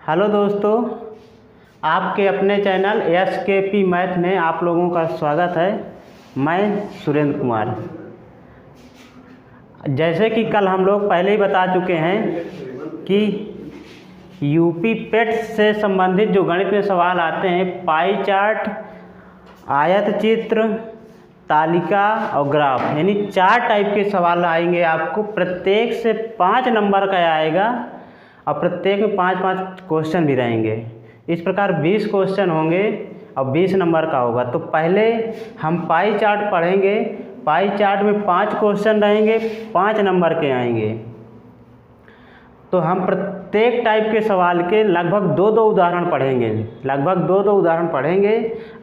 Hello दोस्तों, आपके अपने चैनल SKP मैथ में आप लोगों का स्वागत है। मैं सुरेंद्र कुमार। जैसे कि कल हम लोग पहले ही बता चुके हैं कि यूपी पेट से संबंधित जो गणित में सवाल आते हैं, पाई चार्ट, आयत चित्र, तालिका और ग्राफ, यानी 4 टाइप के सवाल आएंगे आपको। प्रत्येक से 5 नंबर का आएगा और प्रत्येक में 5-5 क्वेश्चन भी रहेंगे। इस प्रकार 20 क्वेश्चन होंगे और 20 नंबर का होगा। तो पहले हम पाई चार्ट पढ़ेंगे। पाई चार्ट में 5 क्वेश्चन रहेंगे, 5 नंबर के आएंगे। तो हम प्रत्येक टाइप के सवाल के लगभग 2-2 उदाहरण पढ़ेंगे।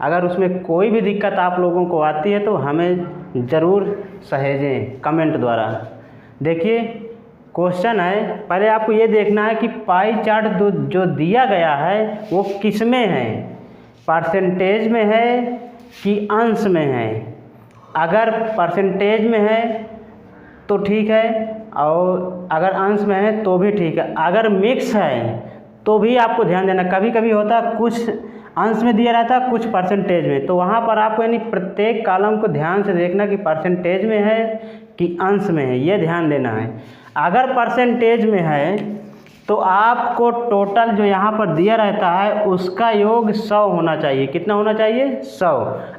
अगर उसमें कोई भी दिक्कत आप लोगों को आती है तो हमें ज़रूर सहेजें कमेंट द्वारा। देखिए क्वेश्चन है, पहले आपको ये देखना है कि पाई चार्ट जो दिया गया है वो किस में है, परसेंटेज में है कि अंश में है। अगर परसेंटेज में है तो ठीक है, और अगर अंश में है तो भी ठीक है। अगर मिक्स है तो भी आपको ध्यान देना। कभी कभी होता कुछ अंश में दिया रहता है, कुछ परसेंटेज में, तो वहाँ पर आपको यानी प्रत्येक कॉलम को ध्यान से देखना कि परसेंटेज में है कि अंश में है, ये ध्यान देना है। अगर परसेंटेज में है तो आपको टोटल जो यहाँ पर दिया रहता है उसका योग 100 होना चाहिए। कितना होना चाहिए? 100।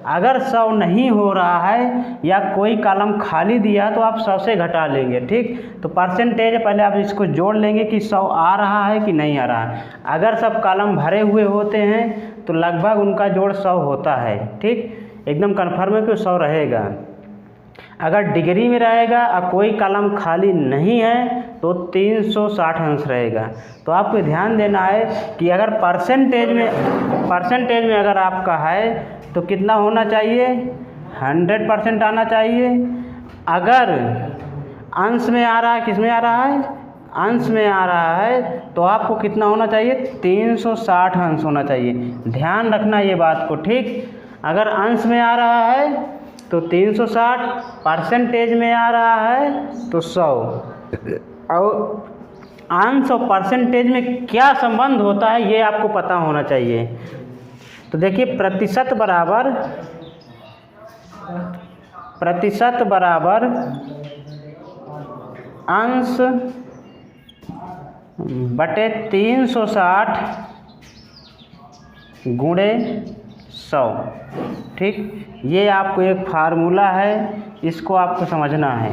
अगर 100 नहीं हो रहा है या कोई कॉलम खाली दिया तो आप 100 से घटा लेंगे। ठीक, तो परसेंटेज पहले आप इसको जोड़ लेंगे कि 100 आ रहा है कि नहीं आ रहा है। अगर सब कॉलम भरे हुए होते हैं तो लगभग उनका जोड़ 100 होता है। ठीक, एकदम कन्फर्म है कि 100 रहेगा। अगर डिग्री में रहेगा और कोई कॉलम खाली नहीं है तो 360 अंश रहेगा। तो आपको ध्यान देना है कि अगर परसेंटेज में अगर आपका है तो कितना होना चाहिए? 100% आना चाहिए। अगर अंश में आ रहा है, किस में आ रहा है? अंश में आ रहा है, तो आपको कितना होना चाहिए? 360 अंश होना चाहिए। ध्यान रखना ये बात को। ठीक, अगर अंश में आ रहा है तो 360, परसेंटेज में आ रहा है तो 100। और अंश और परसेंटेज में क्या संबंध होता है ये आपको पता होना चाहिए। तो देखिए प्रतिशत बराबर अंश बटे 360 गुणे 100। ठीक, ये आपको एक फार्मूला है, इसको आपको समझना है।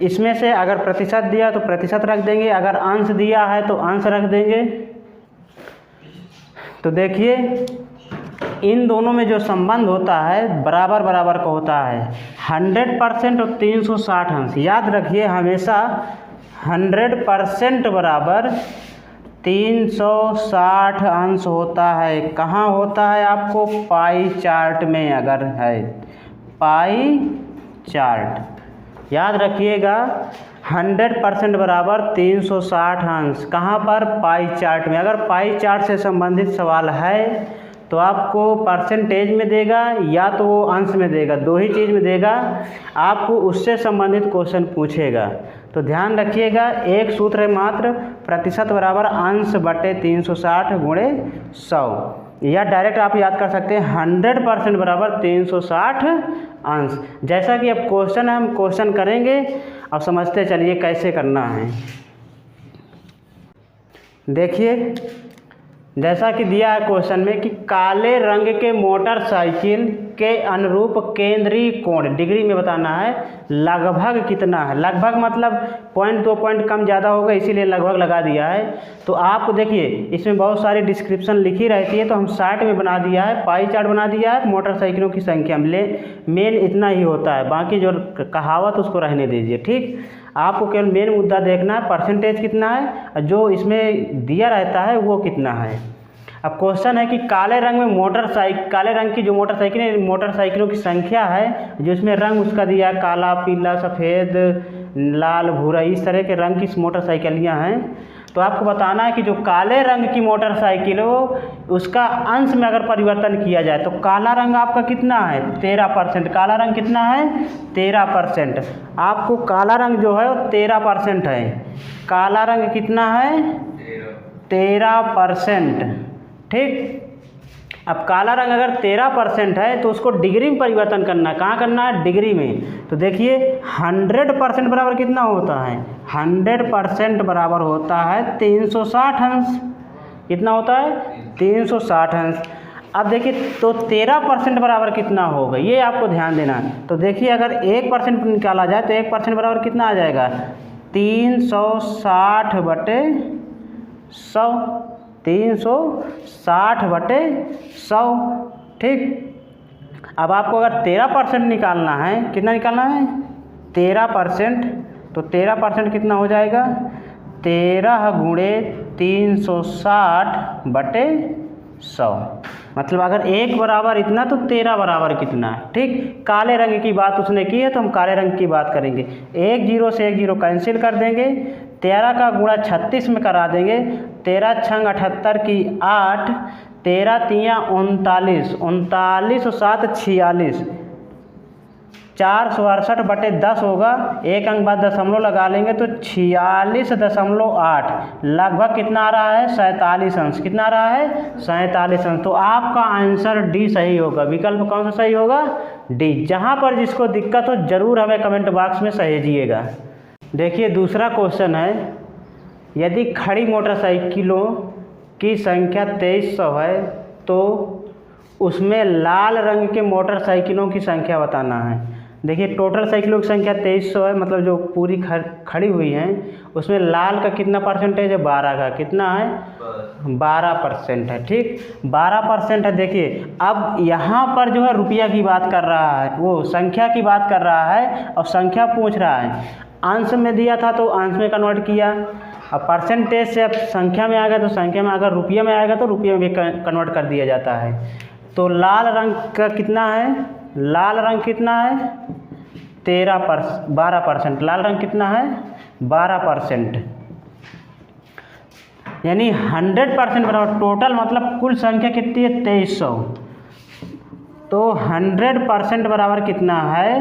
इसमें से अगर प्रतिशत दिया तो प्रतिशत रख देंगे, अगर अंश दिया है तो अंश रख देंगे। तो देखिए इन दोनों में जो संबंध होता है बराबर बराबर का होता है। 100% और 360 अंश। याद रखिए हमेशा 100% बराबर 360 अंश होता है। कहाँ होता है? आपको पाई चार्ट में अगर है, पाई चार्ट याद रखिएगा। 100% बराबर 360 अंश कहाँ पर? पाई चार्ट में। अगर पाई चार्ट से संबंधित सवाल है तो आपको परसेंटेज में देगा या तो वो अंश में देगा, 2 ही चीज़ में देगा। आपको उससे संबंधित क्वेश्चन पूछेगा। तो ध्यान रखिएगा, एक सूत्र है मात्र, प्रतिशत बराबर अंश बटे 360 गुणे 100। या डायरेक्ट आप याद कर सकते हैं 100% बराबर 360 अंश। जैसा कि अब क्वेश्चन है, हम क्वेश्चन करेंगे। अब समझते चलिए कैसे करना है। देखिए जैसा कि दिया है क्वेश्चन में कि काले रंग के मोटरसाइकिल के अनुरूप केंद्रीय कोण डिग्री में बताना है, लगभग कितना है। लगभग मतलब 1-2 पॉइंट कम ज़्यादा होगा, इसीलिए लगभग लगा दिया है। तो आपको देखिए इसमें बहुत सारी डिस्क्रिप्शन लिखी रहती है, तो हम शार्ट में बना दिया है, पाई चार्ट बना दिया है। मोटरसाइकिलों की संख्या मेन इतना ही होता है, बाकी जो कहावत उसको रहने दीजिए। ठीक, आपको केवल मेन मुद्दा देखना है, परसेंटेज कितना है, जो इसमें दिया रहता है वो कितना है। अब क्वेश्चन है कि काले रंग की जो मोटरसाइकिल है, मोटरसाइकिलों की संख्या है, जो इसमें रंग उसका दिया है, काला, पीला, सफ़ेद, लाल, भूरा, इस तरह के रंग की मोटरसाइकिलियाँ हैं। तो आपको बताना है कि जो काले रंग की मोटरसाइकिल हो उसका अंश में अगर परिवर्तन किया जाए तो काला रंग आपका कितना है? 13%। काला रंग कितना है? 13%। आपको काला रंग जो है वो 13% है। काला रंग कितना है? 13%। ठीक, अब काला रंग अगर 13% है तो उसको डिग्री में परिवर्तन करना है। कहाँ करना है? डिग्री में। तो देखिए 100% बराबर कितना होता है? 100% बराबर होता है 360 अंश। कितना होता है? 360 अंश। अब देखिए तो 13% बराबर कितना होगा, ये आपको ध्यान देना है। तो देखिए अगर 1% निकाला जाए तो 1% बराबर कितना आ जाएगा? 360/100। 360/100। ठीक, अब आपको अगर 13% निकालना है, कितना निकालना है? 13%। तो 13% कितना हो जाएगा? 13 × 360/100। मतलब अगर 1 बराबर इतना तो 13 बराबर कितना है। ठीक, काले रंग की बात उसने की है तो हम काले रंग की बात करेंगे। 1 0 से 1 0 कैंसिल कर देंगे, 13 का गुणा 36 में करा देंगे। 13 छंग 78 की 8, 13 तियाँ 39, 39 और 7 46, 468/10 होगा। एक अंक बाद दशमलव लगा लेंगे तो 46.8, लगभग कितना आ रहा है? 47 अंश। कितना आ रहा है? 47 अंश। तो आपका आंसर डी सही होगा। विकल्प कौन सा सही होगा? डी। जहाँ पर जिसको दिक्कत हो जरूर हमें कमेंट बॉक्स में सहेजिएगा। देखिए दूसरा क्वेश्चन है, यदि खड़ी मोटरसाइकिलों की संख्या 2300 है तो उसमें लाल रंग के मोटरसाइकिलों की संख्या बताना है। देखिए टोटल साइकिलों की संख्या 2300 है, मतलब जो पूरी खड़ी हुई हैं उसमें लाल का कितना परसेंटेज है? 12 का। कितना है? 12% है। ठीक, 12% है। देखिए अब यहाँ पर जो है रुपया की बात कर रहा है, वो संख्या की बात कर रहा है और संख्या पूछ रहा है। अंश में दिया था तो अंश में कन्वर्ट किया, अब परसेंटेज से अब संख्या में आ गया तो संख्या में, अगर रुपये में आएगा तो रुपये में भी कन्वर्ट कर दिया जाता है। तो लाल रंग का कितना है? लाल रंग कितना है? 12%। लाल रंग कितना है? 12%। यानी 100% बराबर टोटल, मतलब कुल संख्या कितनी है? 2300। तो 100% बराबर कितना है?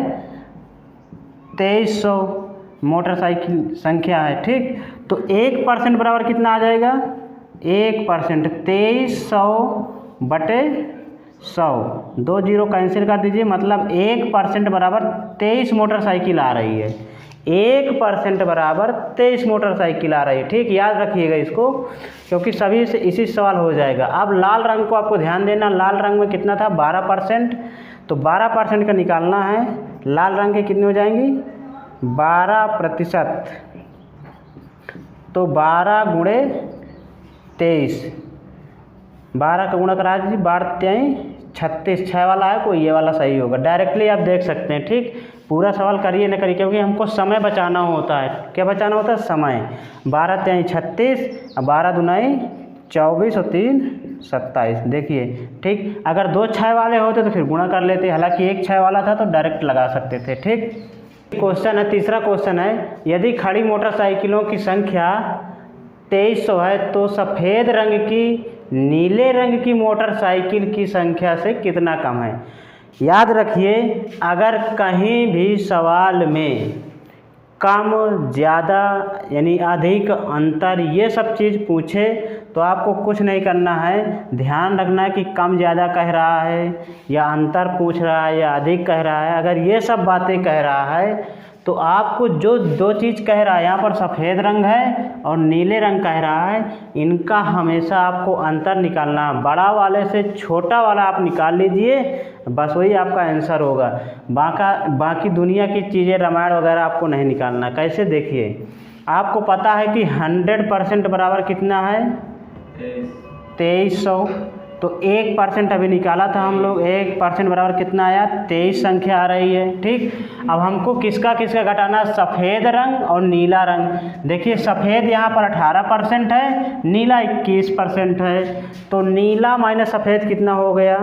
2300 मोटरसाइकिल संख्या है। ठीक, तो 1% बराबर कितना आ जाएगा? 1%। 2300/100, 2 0 कैंसिल कर दीजिए, मतलब 1% बराबर 23 मोटरसाइकिल आ रही है। 1% बराबर 23 मोटरसाइकिल आ रही है। ठीक, याद रखिएगा इसको, क्योंकि सभी से इसी सवाल हो जाएगा। अब लाल रंग को आपको ध्यान देना, लाल रंग में कितना था? 12%। तो 12% का निकालना है। लाल रंग के कितने हो जाएंगी? 12%। तो 12 × 23, 12 का गुणा करा दीजिए, 12 3 36, 6 वाला है कोई, ये वाला सही होगा। डायरेक्टली आप देख सकते हैं। ठीक, पूरा सवाल करिए न करिए, क्योंकि हमको समय बचाना होता है। क्या बचाना होता है? समय। 12 3 36, 12 दूनाई 24 और 3 27। देखिए ठीक, अगर 2 6 वाले होते तो फिर गुणा कर लेते, हालांकि 1 6 वाला था तो डायरेक्ट लगा सकते थे। ठीक, क्वेश्चन है, तीसरा क्वेश्चन है, यदि खड़ी मोटरसाइकिलों की संख्या 2300 है तो सफ़ेद रंग की नीले रंग की मोटरसाइकिल की संख्या से कितना कम है? याद रखिए, अगर कहीं भी सवाल में कम, ज़्यादा यानी अधिक, अंतर, ये सब चीज़ पूछे तो आपको कुछ नहीं करना है, ध्यान रखना है कि कम ज़्यादा कह रहा है या अंतर पूछ रहा है या अधिक कह रहा है। अगर ये सब बातें कह रहा है तो आपको जो 2 चीज़ कह रहा है, यहाँ पर सफ़ेद रंग है और नीले रंग कह रहा है, इनका हमेशा आपको अंतर निकालना है। बड़ा वाले से छोटा वाला आप निकाल लीजिए, बस वही आपका आंसर होगा। बाकी दुनिया की चीज़ें, रामायण वगैरह आपको नहीं निकालना। कैसे? देखिए, आपको पता है कि 100% बराबर कितना है? 2300। तो 1% अभी निकाला था हम लोग, 1% बराबर कितना आया? 23 संख्या आ रही है। ठीक, अब हमको किसका किसका घटाना? सफ़ेद रंग और नीला रंग। देखिए सफ़ेद यहाँ पर 18% है, नीला 21% है। तो नीला माइनस सफ़ेद कितना हो गया?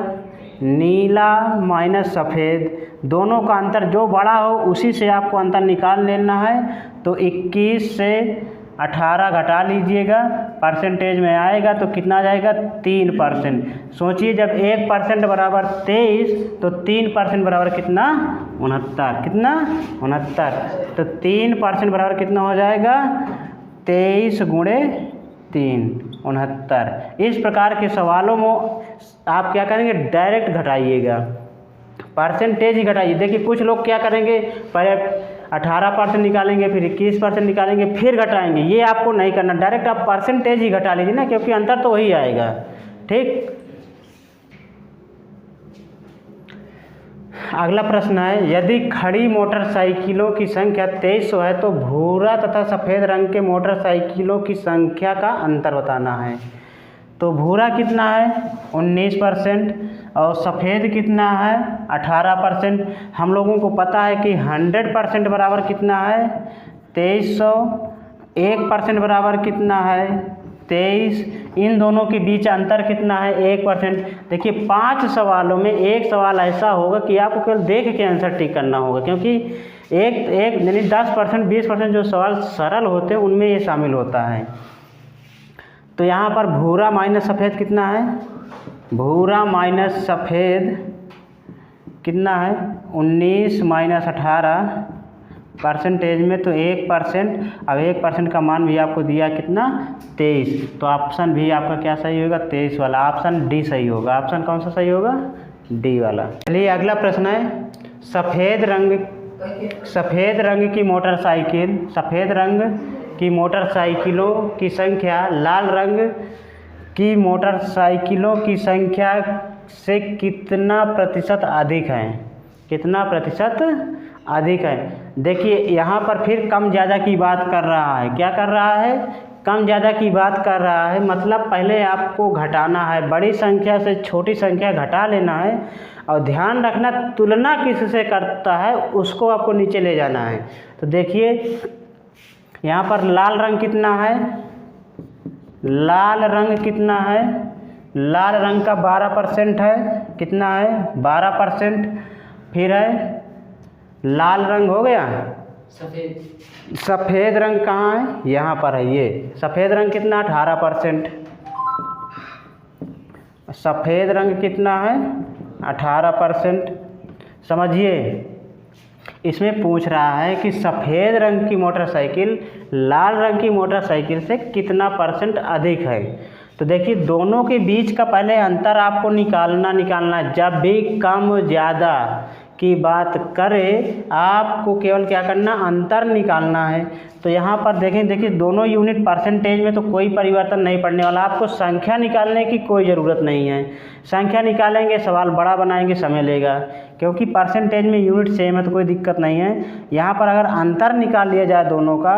नीला माइनस सफ़ेद, दोनों का अंतर जो बड़ा हो उसी से आपको अंतर निकाल लेना है। तो 21 से 18 घटा लीजिएगा, परसेंटेज में आएगा तो कितना आ जाएगा? 3%। सोचिए, जब 1% बराबर 23 तो 3% बराबर कितना? 69। कितना? 69। तो 3% बराबर कितना हो जाएगा? 23 × 3। 69। इस प्रकार के सवालों में आप क्या करेंगे, डायरेक्ट घटाइएगा, परसेंटेज ही घटाइए। देखिए कुछ लोग क्या करेंगे, पहले 18% निकालेंगे, फिर 21% निकालेंगे, फिर घटाएंगे। ये आपको नहीं करना, डायरेक्ट आप परसेंटेज ही घटा लीजिए ना, क्योंकि अंतर तो वही आएगा। ठीक, अगला प्रश्न है, यदि खड़ी मोटरसाइकिलों की संख्या 2300 है तो भूरा तथा सफ़ेद रंग के मोटरसाइकिलों की संख्या का अंतर बताना है। तो भूरा कितना है 19% और सफ़ेद कितना है 18%। हम लोगों को पता है कि 100% बराबर कितना है 2300, 1% बराबर कितना है 23, इन दोनों के बीच अंतर कितना है 1%। देखिए 5 सवालों में एक सवाल ऐसा होगा कि आपको केवल देख के आंसर टिक करना होगा, क्योंकि एक यानी 10%, 20% जो सवाल सरल होते हैं उनमें ये शामिल होता है। तो यहाँ पर भूरा माइनस सफ़ेद कितना है, भूरा माइनस सफ़ेद कितना है 19 माइनस 18 परसेंटेज में तो 1%। अब 1% का मान भी आपको दिया कितना 23, तो ऑप्शन भी आपका क्या सही होगा 23 वाला, ऑप्शन डी सही होगा। ऑप्शन कौन सा सही होगा, डी वाला। चलिए अगला प्रश्न है, सफ़ेद रंग की मोटरसाइकिलों की संख्या लाल रंग की मोटरसाइकिलों की संख्या से कितना प्रतिशत अधिक है, कितना प्रतिशत अधिक है। देखिए यहाँ पर फिर कम ज़्यादा की बात कर रहा है, क्या कर रहा है, कम ज़्यादा की बात कर रहा है। मतलब पहले आपको घटाना है, बड़ी संख्या से छोटी संख्या घटा लेना है, और ध्यान रखना तुलना किससे करता है उसको आपको नीचे ले जाना है। तो देखिए यहाँ पर लाल रंग कितना है, लाल रंग कितना है, लाल रंग का 12% है, कितना है 12%। फिर है लाल रंग हो गया, सफ़ेद रंग कहाँ है, यहाँ पर है, ये सफ़ेद रंग कितना 18%, सफ़ेद रंग कितना है 18%। समझिए इसमें पूछ रहा है कि सफ़ेद रंग की मोटरसाइकिल लाल रंग की मोटरसाइकिल से कितना % अधिक है। तो देखिए दोनों के बीच का पहले अंतर आपको निकालना। जब भी कम ज़्यादा की बात करें आपको केवल क्या करना, अंतर निकालना है। तो यहाँ पर देखिए दोनों यूनिट परसेंटेज में तो कोई परिवर्तन नहीं पड़ने वाला, आपको संख्या निकालने की कोई ज़रूरत नहीं है। संख्या निकालेंगे सवाल बड़ा बनाएंगे समय लेगा, क्योंकि परसेंटेज में यूनिट सेम है तो कोई दिक्कत नहीं है। यहाँ पर अगर अंतर निकाल लिया जाए दोनों का,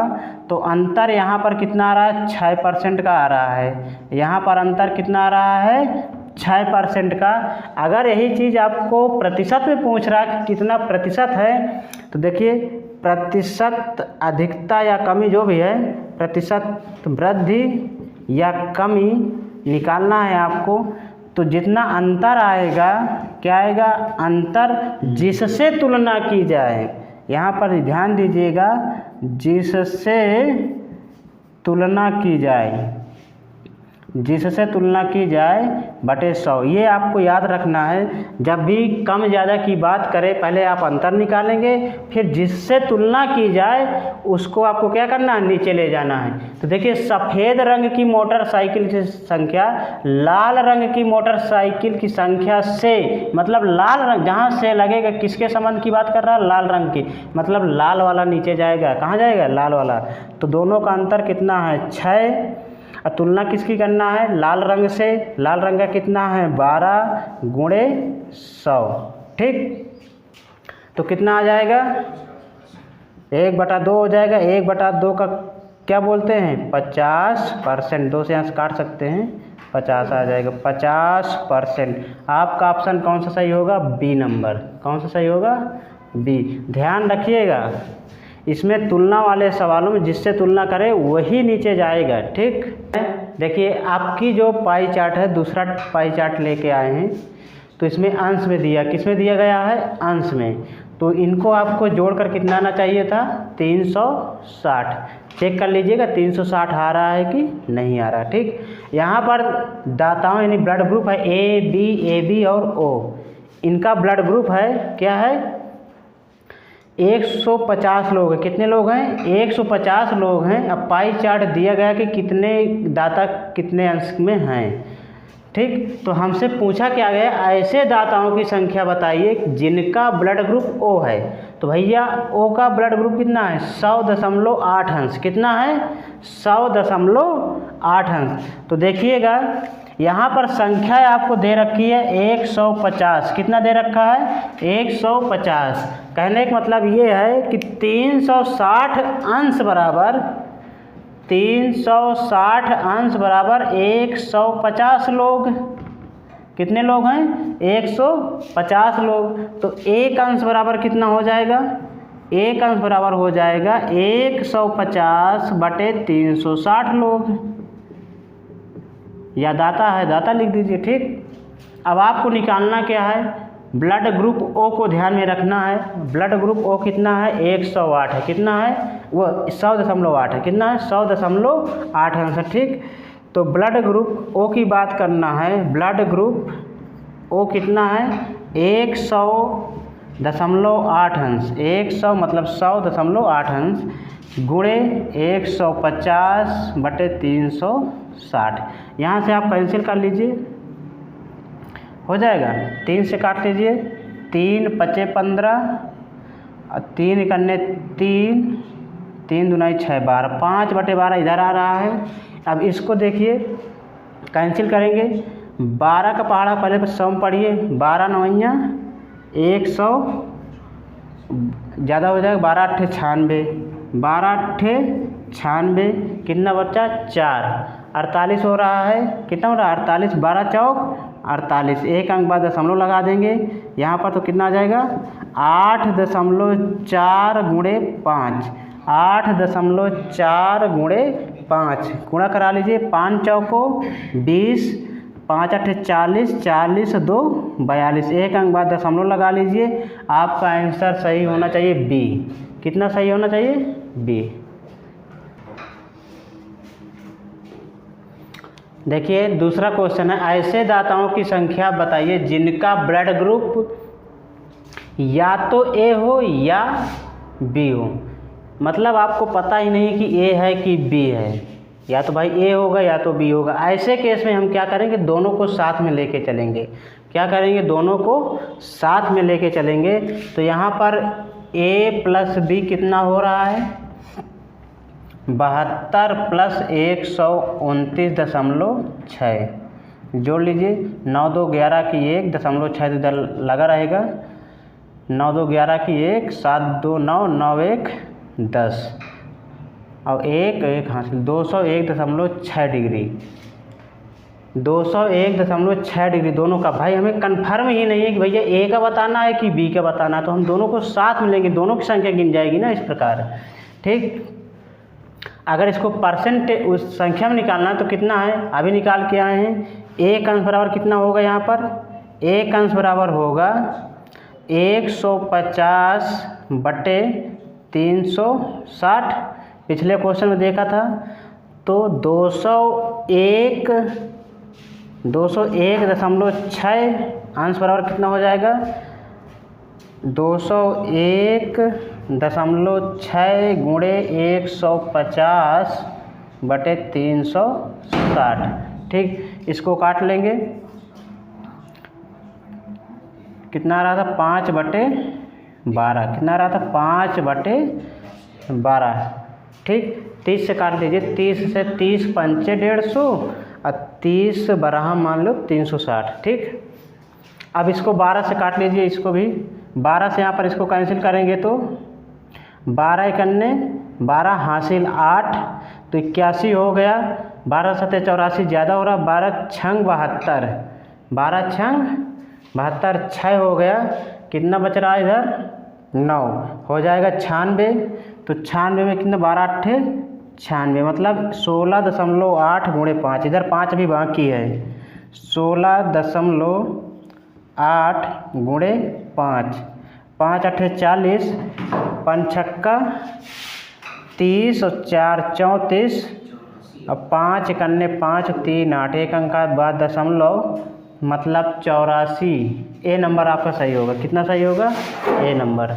तो अंतर यहाँ पर कितना आ रहा है 6% का आ रहा है, यहाँ पर अंतर कितना आ रहा है 6% का। अगर यही चीज़ आपको प्रतिशत में पूछ रहा है कि कितना प्रतिशत है, तो देखिए प्रतिशत अधिकता या कमी जो भी है, प्रतिशत वृद्धि या कमी निकालना है आपको। तो जितना अंतर आएगा, क्या आएगा, अंतर जिससे तुलना की जाए, यहाँ पर ध्यान दीजिएगा, जिससे तुलना की जाए, जिससे तुलना की जाए बटे 100। ये आपको याद रखना है, जब भी कम ज़्यादा की बात करें पहले आप अंतर निकालेंगे, फिर जिससे तुलना की जाए उसको आपको क्या करना है, नीचे ले जाना है। तो देखिए सफ़ेद रंग की मोटरसाइकिल की संख्या लाल रंग की मोटरसाइकिल की संख्या से, मतलब लाल रंग जहाँ से लगेगा किसके संबंध की बात कर रहा है, लाल रंग की, मतलब लाल वाला नीचे जाएगा, कहाँ जाएगा, लाल वाला। तो दोनों का अंतर कितना है 6, और तुलना किसकी करना है, लाल रंग से। लाल रंग का कितना है 12 गुणे 100, ठीक। तो कितना आ जाएगा 1/2 हो जाएगा। 1/2 का क्या बोलते हैं 50%, 2 से यहाँ से काट सकते हैं, 50 आ जाएगा 50%। आपका ऑप्शन कौन सा सही होगा, बी नंबर। कौन सा सही होगा, बी। ध्यान रखिएगा इसमें तुलना वाले सवालों में जिससे तुलना करें वही नीचे जाएगा, ठीक। देखिए आपकी जो पाई चार्ट है, दूसरा पाई चार्ट लेके आए हैं, तो इसमें अंश में दिया, किस में दिया गया है, अंश में। तो इनको आपको जोड़कर कितना आना चाहिए था 360। चेक कर लीजिएगा 360 आ रहा है कि नहीं आ रहा, ठीक। यहाँ पर दाताओं यानी ब्लड ग्रुप है ए बी और ओ, इनका ब्लड ग्रुप है क्या है 150 लोग हैं। कितने लोग हैं? 150 लोग हैं। अब पाई चार्ट दिया गया कि कितने दाता कितने अंश में हैं। ठीक, तो हमसे पूछा क्या गया, ऐसे दाताओं की संख्या बताइए जिनका ब्लड ग्रुप ओ है। तो भैया ओ का ब्लड ग्रुप कितना है? 100.8 अंश। कितना है? 100.8 अंश। तो देखिएगा यहाँ पर संख्या आपको दे रखी है 150। कितना दे रखा है? 150। कहने का मतलब ये है कि 360 अंश बराबर 360 अंश बराबर 150 लोग। कितने लोग हैं? 150 लोग। तो एक अंश बराबर कितना हो जाएगा? एक अंश बराबर हो जाएगा 150 बटे 360 लोग। या दाता है, दाता लिख दीजिए। ठीक, अब आपको निकालना क्या है? ब्लड ग्रुप ओ को ध्यान में रखना है। ब्लड ग्रुप ओ कितना है? 108 है। कितना है? वो 100.8 है। कितना है? 100.8 अंश। ठीक, तो ब्लड ग्रुप ओ की बात करना है। ब्लड ग्रुप ओ कितना है? 100.8 अंश। 100 मतलब 100.8 अंश गुणे 150 बटे 360। यहाँ से आप कैंसिल कर लीजिए, हो जाएगा। 3 से काट लीजिए, 3 पचे 15 और 3 इकन्ने 3, 3 दूनाई 6 12, 5 बटे 12 इधर आ रहा है। अब इसको देखिए कैंसिल करेंगे। 12 का पहाड़ा पहले सम पढ़िए। 12 नवैया 100 ज़्यादा हो जाएगा। 12 अट्ठे 96, 12 अट्ठे 96, कितना बच्चा? 4, 48 हो रहा है। कितना हो रहा है? 48, 12 चौक 48। एक अंक बाद दशमलव लगा देंगे यहाँ पर, तो कितना आ जाएगा? 8.4 गुणे 5। 8.4 गुणे 5 गुणा करा लीजिए। 5 चौको 20, 5 अट्ठे 40, 40 2 42। एक अंक बाद दशमलव लगा लीजिए। आपका आंसर सही होना चाहिए बी। कितना सही होना चाहिए? बी। देखिए दूसरा क्वेश्चन है, ऐसे दाताओं की संख्या बताइए जिनका ब्लड ग्रुप या तो ए हो या बी हो। मतलब आपको पता ही नहीं कि ए है कि बी है, या तो भाई ए होगा या तो बी होगा। ऐसे केस में हम क्या करेंगे? दोनों को साथ में लेके चलेंगे। क्या करेंगे? दोनों को साथ में लेके चलेंगे। तो यहाँ पर ए प्लस बी कितना हो रहा है? 72 प्लस 129.6 जोड़ लीजिए। 9 2 11 की 1.6 इधर लगा रहेगा। 9 2 11 की 1, 7 2 9, 9 1 10 और 1 1 हासिल। 201.6 डिग्री। 201.6 डिग्री दोनों का। भाई हमें कंफर्म ही नहीं है कि भैया ए का बताना है कि बी का बताना है, तो हम दोनों को साथ में लेंगे। दोनों की संख्या गिन जाएगी ना इस प्रकार। ठीक, अगर इसको परसेंट उस संख्या में निकालना है तो कितना है? अभी निकाल के आए हैं। एक अंश बराबर कितना होगा? यहाँ पर एक अंश बराबर होगा 150 बटे 360। पिछले क्वेश्चन में देखा था। तो 201.6 अंश बराबर कितना हो जाएगा? 201.6 गुणे 150 बटे 360। ठीक, इसको काट लेंगे। कितना आ रहा था? 5 बटे 12। कितना आ रहा था? 5 बटे 12। ठीक, 30 से काट लीजिए। 30 से 30 पंचे 150 और 30 12 मान लो 360। ठीक, अब इसको 12 से काट लीजिए। इसको भी 12 से यहाँ पर इसको कैंसिल करेंगे तो 12 इकन्ने 12 हासिल 8 तो 81 हो गया। 12 सत्ते 84 ज़्यादा हो रहा। 12 छंग 72, 12 छंग 72 6 हो गया। कितना बच रहा है इधर? 9 हो जाएगा 96। तो 96 में कितना? 12 अट्ठे 96 मतलब 16.8 गुणे 5। इधर 5 भी बाकी है। 16.8 गुणे 5। 5 अट्ठे 40, 5 छक्का 30 और 4 34 और 5 इकन्ने 5 3 8। एक अंक का बाद दशमलव मतलब 84। ए नंबर आपका सही होगा। कितना सही होगा? ए नंबर।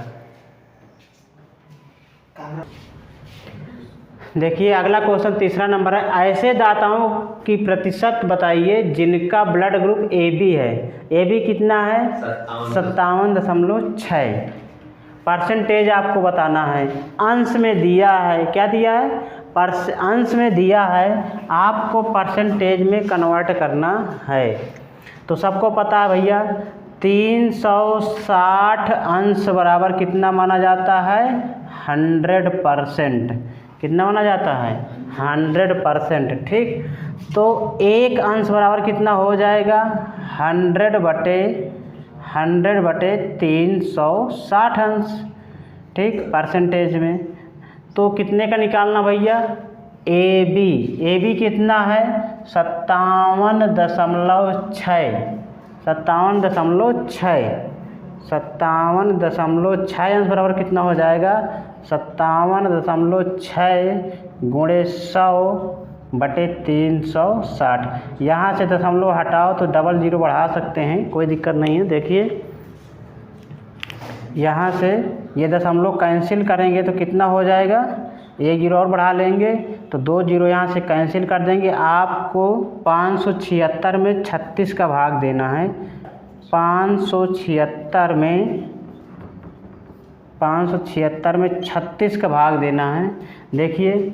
देखिए अगला क्वेश्चन तीसरा नंबर है, ऐसे दाताओं की प्रतिशत बताइए जिनका ब्लड ग्रुप ए बी है। ए बी कितना है? 57.6। परसेंटेज आपको बताना है। अंश में दिया है, क्या दिया है? अंश में दिया है, आपको परसेंटेज में कन्वर्ट करना है। तो सबको पता है भैया 360 अंश बराबर कितना माना जाता है? 100%। कितना माना जाता है? 100%। ठीक, तो एक अंश बराबर कितना हो जाएगा? 100 बटे 360 अंश। ठीक, परसेंटेज में तो कितने का निकालना भैया? ए बी कितना है? 57.6। 57.6 अंश बराबर कितना हो जाएगा? 57.6 गुणे 100 बटे 360। यहाँ से दशमलव हटाओ तो डबल जीरो बढ़ा सकते हैं, कोई दिक्कत नहीं है। देखिए यहाँ से ये दशमलव कैंसिल करेंगे तो कितना हो जाएगा? एक जीरो और बढ़ा लेंगे तो 2 जीरो यहाँ से कैंसिल कर देंगे। आपको 576 में 36 का भाग देना है। 576 में 36 का भाग देना है। देखिए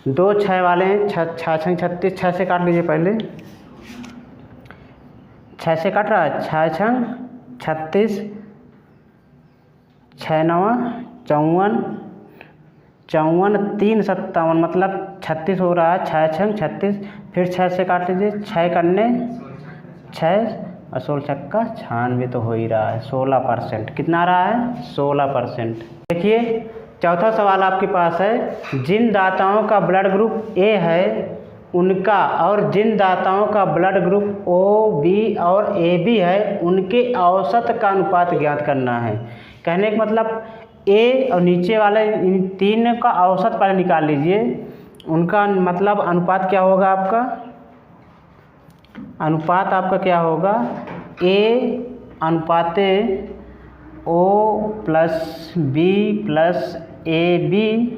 2 6 वाले हैं, 6 6 36, 6 से काट लीजिए पहले। 6 से काट रहा है, 6 6 36, 6 9 54, 3 57 मतलब 36 हो रहा है। 6 6 36, फिर 6 से काट लीजिए। 6 करने 6 और 16 छक्का 96 तो हो ही रहा है। 16%। कितना आ रहा है? 16%। देखिए चौथा सवाल आपके पास है, जिन दाताओं का ब्लड ग्रुप ए है उनका और जिन दाताओं का ब्लड ग्रुप ओ बी और ए बी है उनके औसत का अनुपात ज्ञात करना है। कहने का मतलब ए और नीचे वाले इन तीन का औसत पहले निकाल लीजिए। उनका मतलब अनुपात क्या होगा आपका? अनुपात आपका क्या होगा? ए अनुपाते ओ plus B plus A B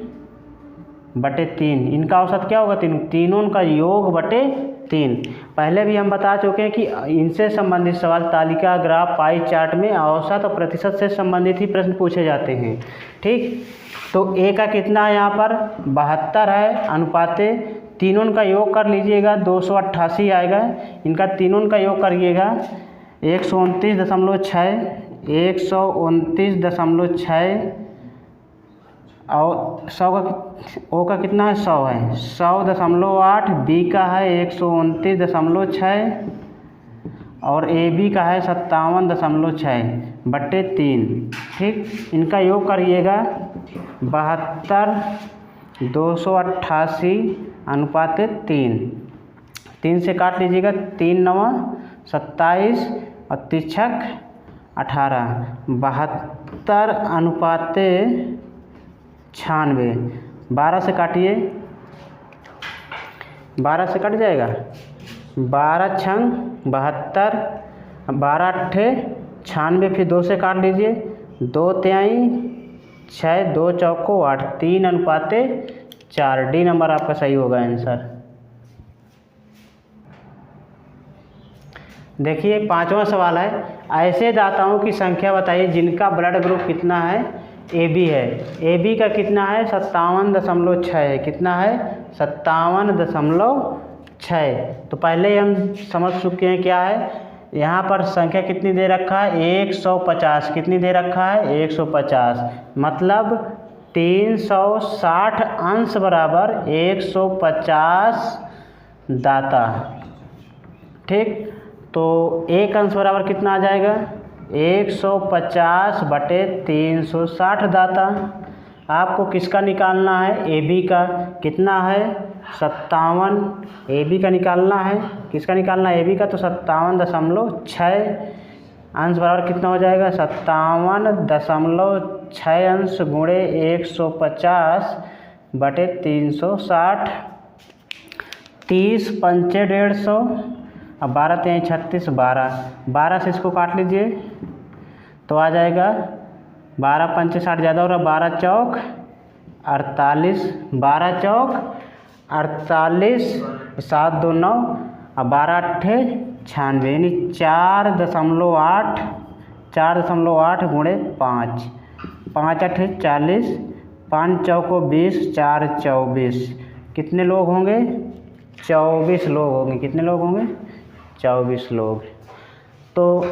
बटे 3। इनका औसत क्या होगा? तीनों का योग बटे 3। पहले भी हम बता चुके हैं कि इनसे संबंधित सवाल तालिका, ग्राफ, पाई चार्ट में औसत और प्रतिशत से संबंधित ही प्रश्न पूछे जाते हैं। ठीक, तो ए का कितना है यहाँ पर? 72 है। अनुपाते तीनों का योग कर लीजिएगा, 288 आएगा। इनका तीनों का योग करिएगा 129.6, 129.6 और 100 का ओ का कितना है? 100 है। 100.8, बी का है 129.6 और ए बी का है 57.6 बटे 3। ठीक, इनका योग करिएगा 72, 288 अनुपात 3। 3 से काट लीजिएगा, 3 9 27 और 3 छक 18। 72 अनुपात 96। 12 से काटिए, 12 से कट जाएगा। 12 छंग 72, 12 अट्ठे 96, फिर 2 से काट लीजिए। 2 तिहाई 6, 2 चौको 8, 3 अनुपात 4। डी नंबर आपका सही होगा आंसर। देखिए पांचवा सवाल है, ऐसे दाताओं की संख्या बताइए जिनका ब्लड ग्रुप कितना है? ए बी है। ए बी का कितना है? 57.6 है। कितना है? 57.6। तो पहले हम समझ चुके हैं क्या है। यहाँ पर संख्या कितनी दे रखा है? 150। कितनी दे रखा है? 150। मतलब 360 अंश बराबर 150 दाता। ठीक, तो एक अंश बराबर कितना आ जाएगा? 150 बटे 360 दाता। आपको किसका निकालना है? ए बी का। कितना है? 57। ए बी का निकालना है। किसका निकालना है? ए बी का। तो 57.6 अंश बराबर कितना हो जाएगा? 57.6 अंश गुणे 150 बटे 360। 30 पंचे 150 अब 12 3 36, 12 से इसको काट लीजिए तो आ जाएगा 12 पंचे 60 ज़्यादा हो रहा, 12 चौक 48, 12 चौक 48, 7 2 9 और 12 अट्ठे 96, यानी 4.8 गुणे 5, 5 अट्ठे 40, 5 चौको 20, 4 24, कितने लोग होंगे? 24 लोग होंगे। कितने लोग होंगे? 24 लोग। तो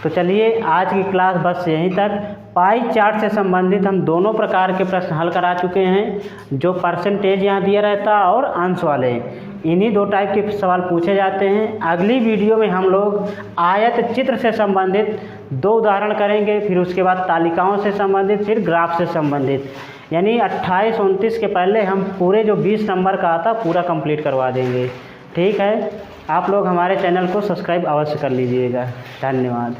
चलिए आज की क्लास बस यहीं तक। पाई चार्ट से संबंधित हम दोनों प्रकार के प्रश्न हल करा चुके हैं, जो परसेंटेज यहाँ दिया रहता है और अंश वाले, इन्हीं 2 टाइप के सवाल पूछे जाते हैं। अगली वीडियो में हम लोग आयत चित्र से संबंधित 2 उदाहरण करेंगे, फिर उसके बाद तालिकाओं से संबंधित, फिर ग्राफ से संबंधित, यानी 28 29 के पहले हम पूरे जो 20 नंबर का आता पूरा कंप्लीट करवा देंगे। ठीक है, आप लोग हमारे चैनल को सब्सक्राइब अवश्य कर लीजिएगा। धन्यवाद।